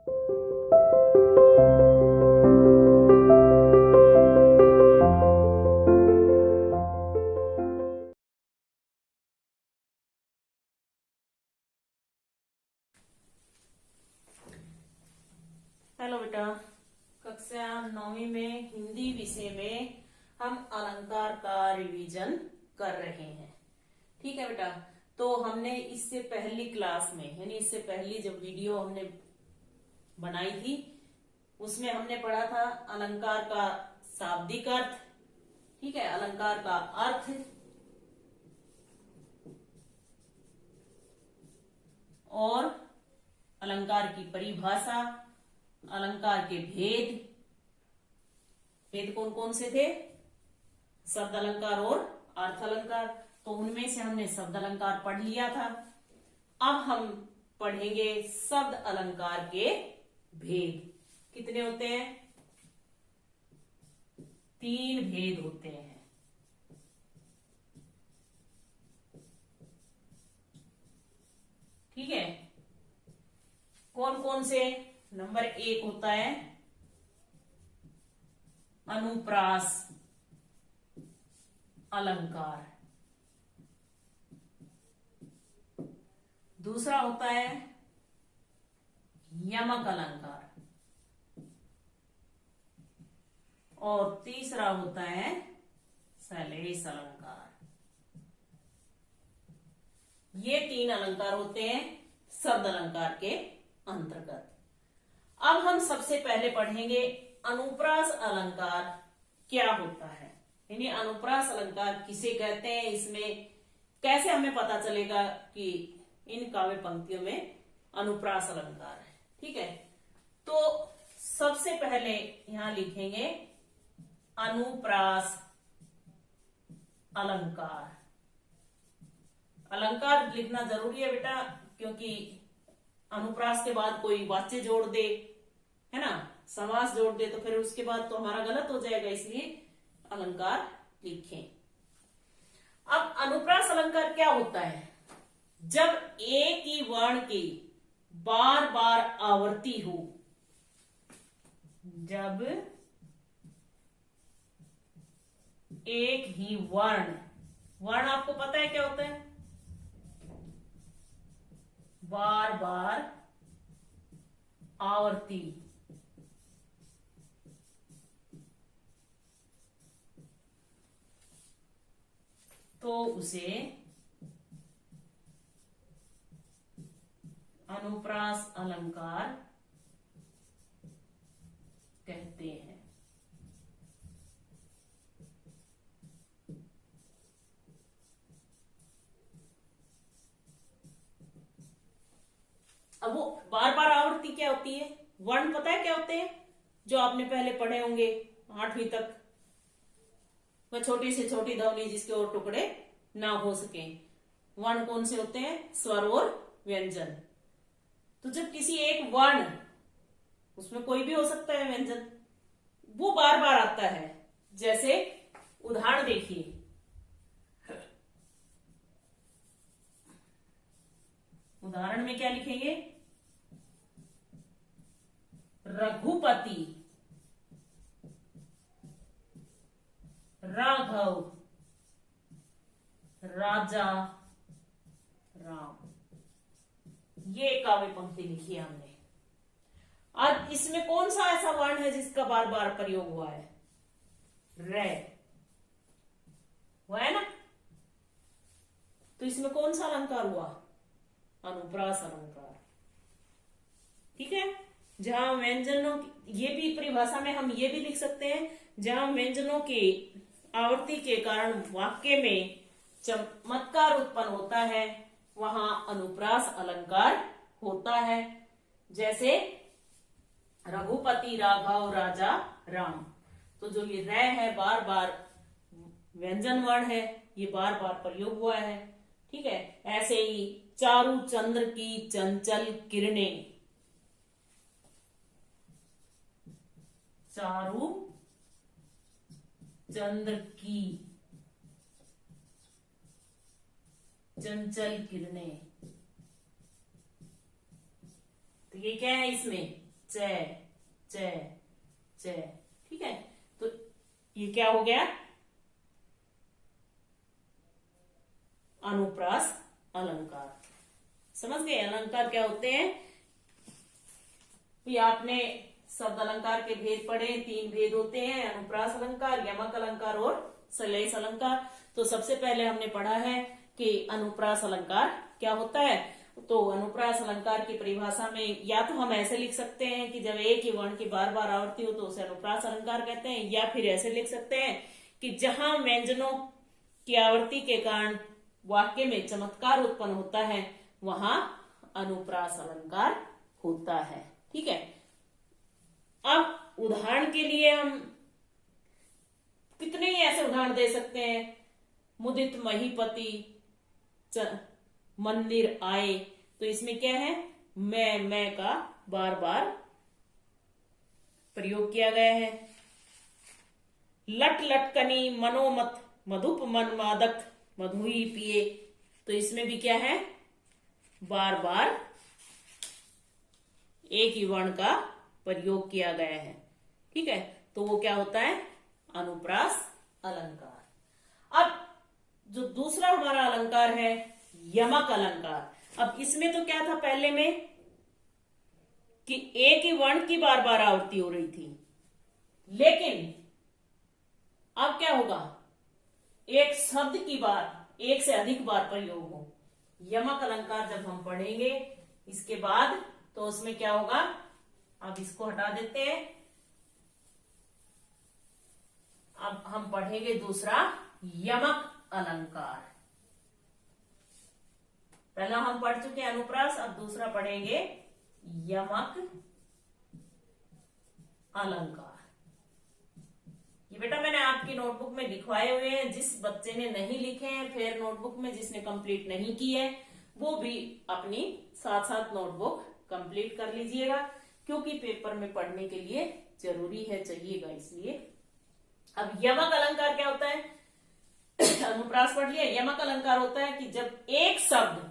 Hello बेटा, कक्षा 9वीं में हिंदी विषय में हम अलंकार का रिवीजन कर रहे हैं। ठीक है बेटा, तो हमने इससे पहली क्लास में यानी इससे पहली जब वीडियो हमने बनाई थी उसमें हमने पढ़ा था अलंकार का शाब्दिक अर्थ, ठीक है, अलंकार का अर्थ और अलंकार की परिभाषा, अलंकार के भेद। भेद कौन कौन से थे? शब्द अलंकार और अर्थ अलंकार। तो उनमें से हमने शब्द अलंकार पढ़ लिया था। अब हम पढ़ेंगे शब्द अलंकार के भेद। कितने होते हैं? 3 भेद होते हैं। ठीक है, कौन कौन से? नंबर 1 होता है अनुप्रास अलंकार। दूसरा होता है यमक अलंकार और तीसरा होता है श्लेष अलंकार। ये 3 अलंकार होते हैं शब्द अलंकार के अंतर्गत। अब हम सबसे पहले पढ़ेंगे अनुप्रास अलंकार क्या होता है, यानी अनुप्रास अलंकार किसे कहते हैं, इसमें कैसे हमें पता चलेगा कि इन काव्य पंक्तियों में अनुप्रास अलंकार है। ठीक है, तो सबसे पहले यहां लिखेंगे अनुप्रास अलंकार। अलंकार लिखना जरूरी है बेटा, क्योंकि अनुप्रास के बाद कोई वाच्य जोड़ दे, है ना, समास जोड़ दे तो फिर उसके बाद तो हमारा गलत हो जाएगा, इसलिए अलंकार लिखें। अब अनुप्रास अलंकार क्या होता है? जब एक ही वर्ण की बार बार आवृत्ति हो, जब एक ही वर्ण, वर्ण आपको पता है क्या होता है? बार बार आवर्ती, तो उसे अनुप्रास अलंकार कहते हैं। अब वो बार बार आवृत्ति क्या होती है? वर्ण पता है क्या होते हैं? जो आपने पहले पढ़े होंगे 8वीं तक, वह छोटी से छोटी ध्वनि जिसके और टुकड़े ना हो सके। वर्ण कौन से होते हैं? स्वर और व्यंजन। तो जब किसी एक वर्ण, उसमें कोई भी हो सकता है व्यंजन, वो बार बार आता है, जैसे उदाहरण देखिए, उदाहरण में क्या लिखेंगे? रघुपति, राघव, राजा, राम। ये काव्य पंक्ति लिखी है हमने। आज इसमें कौन सा ऐसा वर्ण है जिसका बार बार प्रयोग हुआ है? रे, हुआ है ना? तो इसमें कौन सा अलंकार हुआ? अनुप्रास अलंकार। ठीक है, जहां व्यंजनों, ये भी परिभाषा में हम ये भी लिख सकते हैं, जहां व्यंजनों की आवृत्ति के कारण वाक्य में चमत्कार उत्पन्न होता है, वहां अनुप्रास अलंकार होता है। जैसे रघुपति, राघव, राजा, राम। तो जो ये रे है, बार बार व्यंजन वर्ण है, ये बार बार प्रयोग हुआ है। ठीक है, ऐसे ही चारु चंद्र की चंचल किरणें, चारु चंद्र की चंचल किरणें, तो ये क्या है? इसमें च च च। ठीक है, तो ये क्या हो गया? अनुप्रास अलंकार। समझ गए अलंकार क्या होते हैं? आपने शब्द अलंकार के भेद पढ़े, 3 भेद होते हैं, अनुप्रास अलंकार, यमक अलंकार और श्लेष अलंकार। तो सबसे पहले हमने पढ़ा है कि अनुप्रास अलंकार क्या होता है। तो अनुप्रास अलंकार की परिभाषा में या तो हम ऐसे लिख सकते हैं कि जब एक ही वर्ण की बार बार आवृत्ति हो तो उसे अनुप्रास अलंकार कहते हैं, या फिर ऐसे लिख सकते हैं कि जहां व्यंजनों की आवृत्ति के कारण वाक्य में चमत्कार उत्पन्न होता है वहां अनुप्रास अलंकार होता है। ठीक है, अब उदाहरण के लिए हम कितने ही ऐसे उदाहरण दे सकते हैं। मुदित महीपति मंदिर आए, तो इसमें क्या है? मैं का बार बार प्रयोग किया गया है। लट लटकनी मनोमत मधुप मनमादक मधुई पिए, तो इसमें भी क्या है? बार बार एक ही वर्ण का प्रयोग किया गया है। ठीक है, तो वो क्या होता है? अनुप्रास अलंकार। अब जो दूसरा हमारा अलंकार है यमक अलंकार। अब इसमें तो क्या था पहले में कि एक ही वर्ण की बार बार आवृत्ति हो रही थी, लेकिन अब क्या होगा? एक शब्द की बार एक से अधिक बार प्रयोग हो। यमक अलंकार जब हम पढ़ेंगे इसके बाद, तो उसमें क्या होगा? अब इसको हटा देते हैं। अब हम पढ़ेंगे दूसरा यमक अलंकार। पहला हम पढ़ चुके अनुप्रास, अब दूसरा पढ़ेंगे यमक अलंकार। ये बेटा मैंने आपकी नोटबुक में लिखवाए हुए हैं। जिस बच्चे ने नहीं लिखे हैं फिर नोटबुक में, जिसने कंप्लीट नहीं की है वो भी अपनी साथ साथ नोटबुक कंप्लीट कर लीजिएगा, क्योंकि पेपर में पढ़ने के लिए जरूरी है, चाहिएगा इसलिए। अब यमक अलंकार क्या होता है? अनुप्रास पढ़ लिया। यमक अलंकार होता है कि जब एक शब्द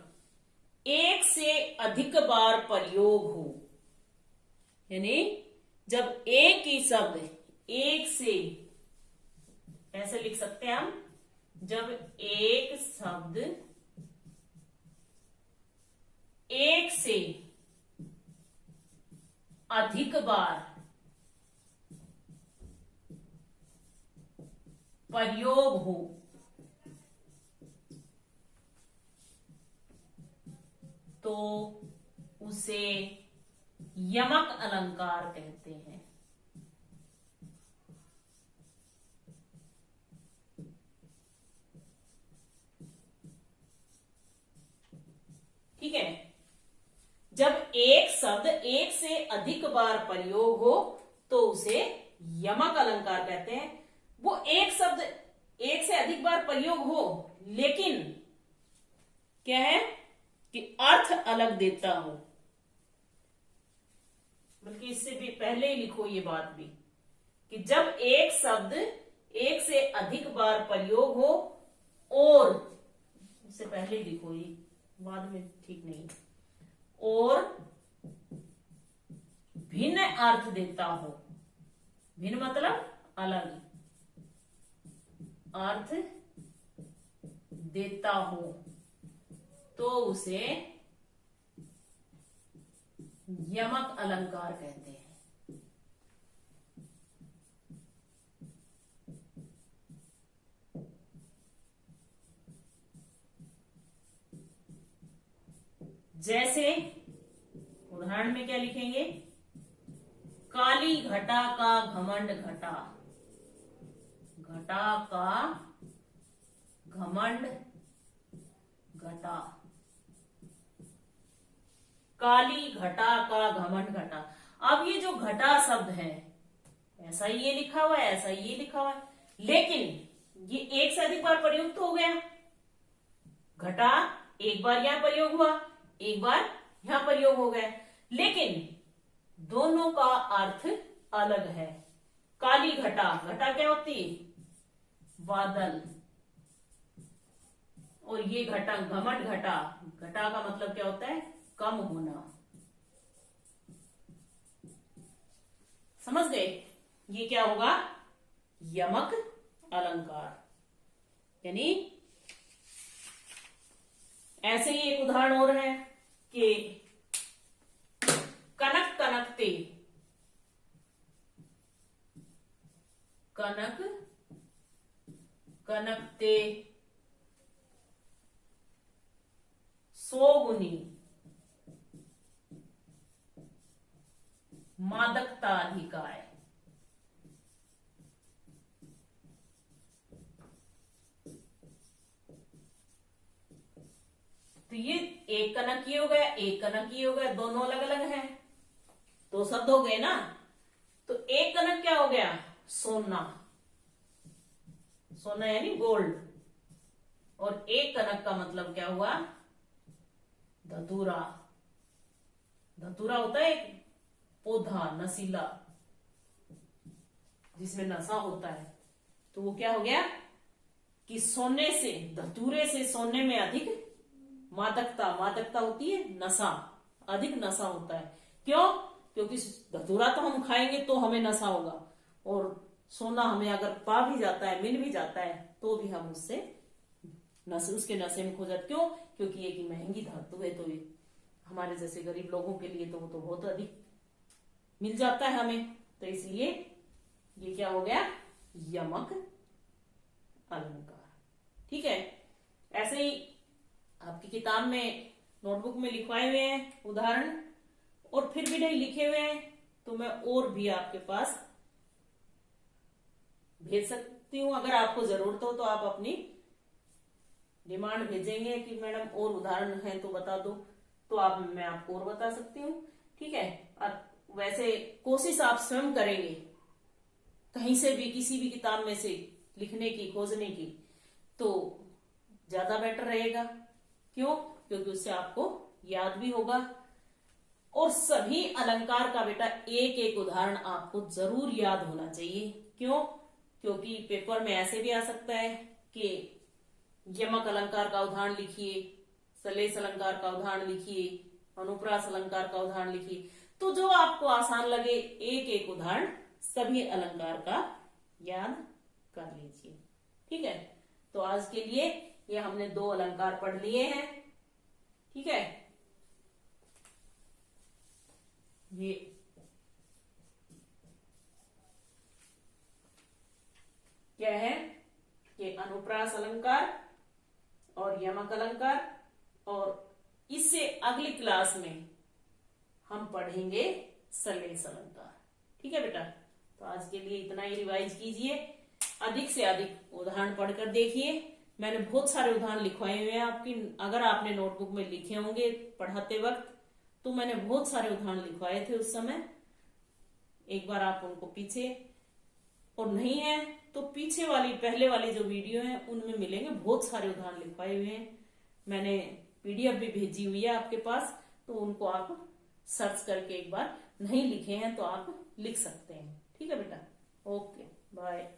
एक से अधिक बार प्रयोग हो, यानी जब एक ही शब्द एक से, ऐसे लिख सकते हैं हम, जब एक शब्द एक से अधिक बार प्रयोग हो तो उसे यमक अलंकार कहते हैं। ठीक है, जब एक शब्द एक से अधिक बार प्रयोग हो तो उसे यमक अलंकार कहते हैं। वो एक शब्द एक से अधिक बार प्रयोग हो, लेकिन क्या है कि अर्थ अलग देता हो। बल्कि इससे भी पहले ही लिखो ये बात भी, कि जब एक शब्द एक से अधिक बार प्रयोग हो, और इससे पहले ही लिखो, ये बाद में ठीक नहीं, और भिन्न अर्थ देता हो। भिन्न मतलब अलग अर्थ देता हो तो उसे यमक अलंकार कहते हैं। जैसे उदाहरण में क्या लिखेंगे? काली घटा का घमंड घटा, घटा का घमंड घटा, काली घटा का घमंड घटा। अब ये जो घटा शब्द है, ऐसा ही ये लिखा हुआ है, ऐसा ही ये लिखा हुआ है, लेकिन ये एक से अधिक बार प्रयुक्त हो गया। घटा एक बार यहां प्रयोग हुआ, एक बार यहां प्रयोग हो गया, लेकिन दोनों का अर्थ अलग है। काली घटा, घटा क्या होती है? बादल। और ये घटा घमंड घटा, घटा का मतलब क्या होता है? कम होना। ये क्या होगा? यमक अलंकार। यानी ऐसे ही एक उदाहरण और है कि कनक कनकते, कनक कनकते सोगुनी मादकता अधिकाय। तो ये एक कनक ये हो गया, एक कनक ये हो गया, दोनों अलग अलग हैं, दो शब्द हो गए ना। तो एक कनक क्या हो गया? सोना, सोना यानी गोल्ड। और एक कनक का मतलब क्या हुआ? धतूरा। धतूरा होता है एक पौधा नशीला जिसमें नशा होता है। तो वो क्या हो गया कि सोने से, धतूरे से सोने में अधिक मादकता, मादकता होती है नशा, अधिक नशा होता है। क्यों? क्योंकि धतूरा तो हम खाएंगे तो हमें नशा होगा, और सोना हमें अगर पा भी जाता है, मिल भी जाता है, तो भी हम उससे नशे, उसके नशे में खो जाते। क्यों? क्योंकि ये की महंगी धातु है, तो ये हमारे जैसे गरीब लोगों के लिए तो वो तो बहुत अधिक मिल जाता है हमें। तो इसलिए ये क्या हो गया? यमक अलंकार। ठीक है। ऐसे ही आपकी किताब में, नोटबुक में लिखवाए हुए हैं उदाहरण, और फिर भी नहीं लिखे हुए हैं तो मैं और भी आपके पास भेज सकती हूँ। अगर आपको जरूरत हो तो आप अपनी डिमांड भेजेंगे कि मैडम और उदाहरण है तो बता दो, तो आप, मैं आपको और बता सकती हूँ। ठीक है। और वैसे कोशिश आप स्वयं करेंगे कहीं से भी, किसी भी किताब में से लिखने की, खोजने की, तो ज्यादा बेटर रहेगा। क्यों? क्योंकि उससे आपको याद भी होगा। और सभी अलंकार का बेटा एक एक उदाहरण आपको जरूर याद होना चाहिए। क्यों? क्योंकि पेपर में ऐसे भी आ सकता है कि यमक अलंकार का उदाहरण लिखिए, सलेस अलंकार का उदाहरण लिखिए, अनुप्रास अलंकार का उदाहरण लिखिए। तो जो आपको आसान लगे, एक एक उदाहरण सभी अलंकार का याद कर लीजिए। ठीक है। तो आज के लिए ये हमने 2 अलंकार पढ़ लिए हैं। ठीक है। ये क्या है कि अनुप्रास अलंकार और यमक अलंकार, और इससे अगली क्लास में हम पढ़ेंगे सलेस अलंकार। ठीक है बेटा। तो आज के लिए इतना ही रिवाइज कीजिए, अधिक से अधिक उदाहरण पढ़कर देखिए। मैंने बहुत सारे उदाहरण लिखवाए हुए हैं आपकी, अगर आपने नोटबुक में लिखे होंगे पढ़ाते वक्त, तो मैंने बहुत सारे उदाहरण लिखवाए थे उस समय। एक बार आप उनको पीछे, और नहीं है तो पीछे वाली, पहले वाली जो वीडियो है उनमें मिलेंगे, बहुत सारे उदाहरण लिखवाए हुए हैं। मैंने पीडीएफ भी भेजी हुई है आपके पास, तो उनको आप सर्च करके एक बार, नहीं लिखे हैं तो आप लिख सकते हैं। ठीक है बेटा। Okay, bye.